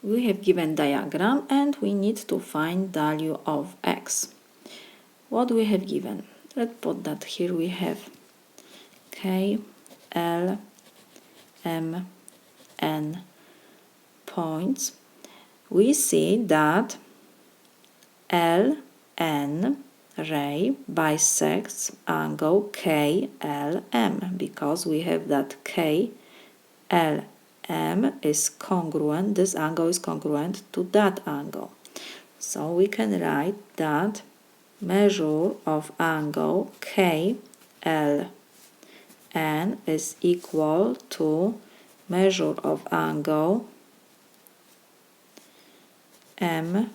we have given diagram and we need to find value of x. What we have given? Let's put that here. We have k, l, m, n points. We see that l, n ray bisects angle KLM because we have that KLM is congruent, this angle is congruent to that angle. So we can write that measure of angle KLN is equal to measure of angle MLN,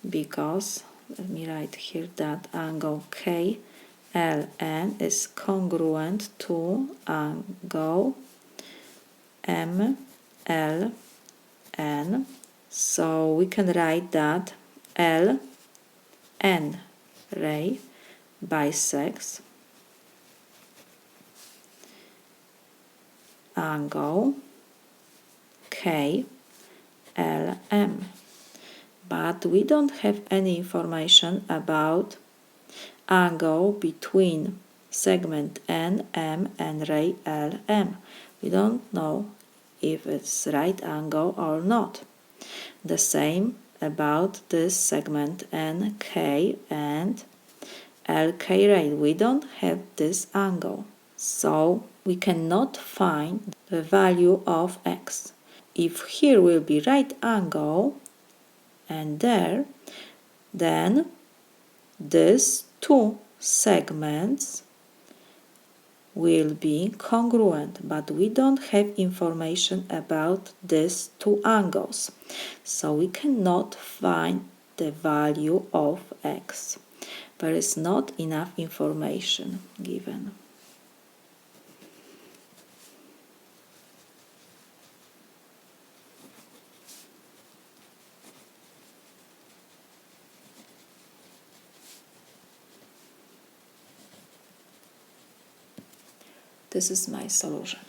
because let me write here that angle KLN is congruent to angle MLN. So we can write that LN ray bisects angle KLM. But we don't have any information about angle between segment N, M and ray LM. We don't know if it's right angle or not. The same about this segment NK and LK ray. We don't have this angle, so we cannot find the value of x. If here will be right angle and there, then these two segments will be congruent, but we don't have information about these two angles, so we cannot find the value of x. There is not enough information given. This is my solution.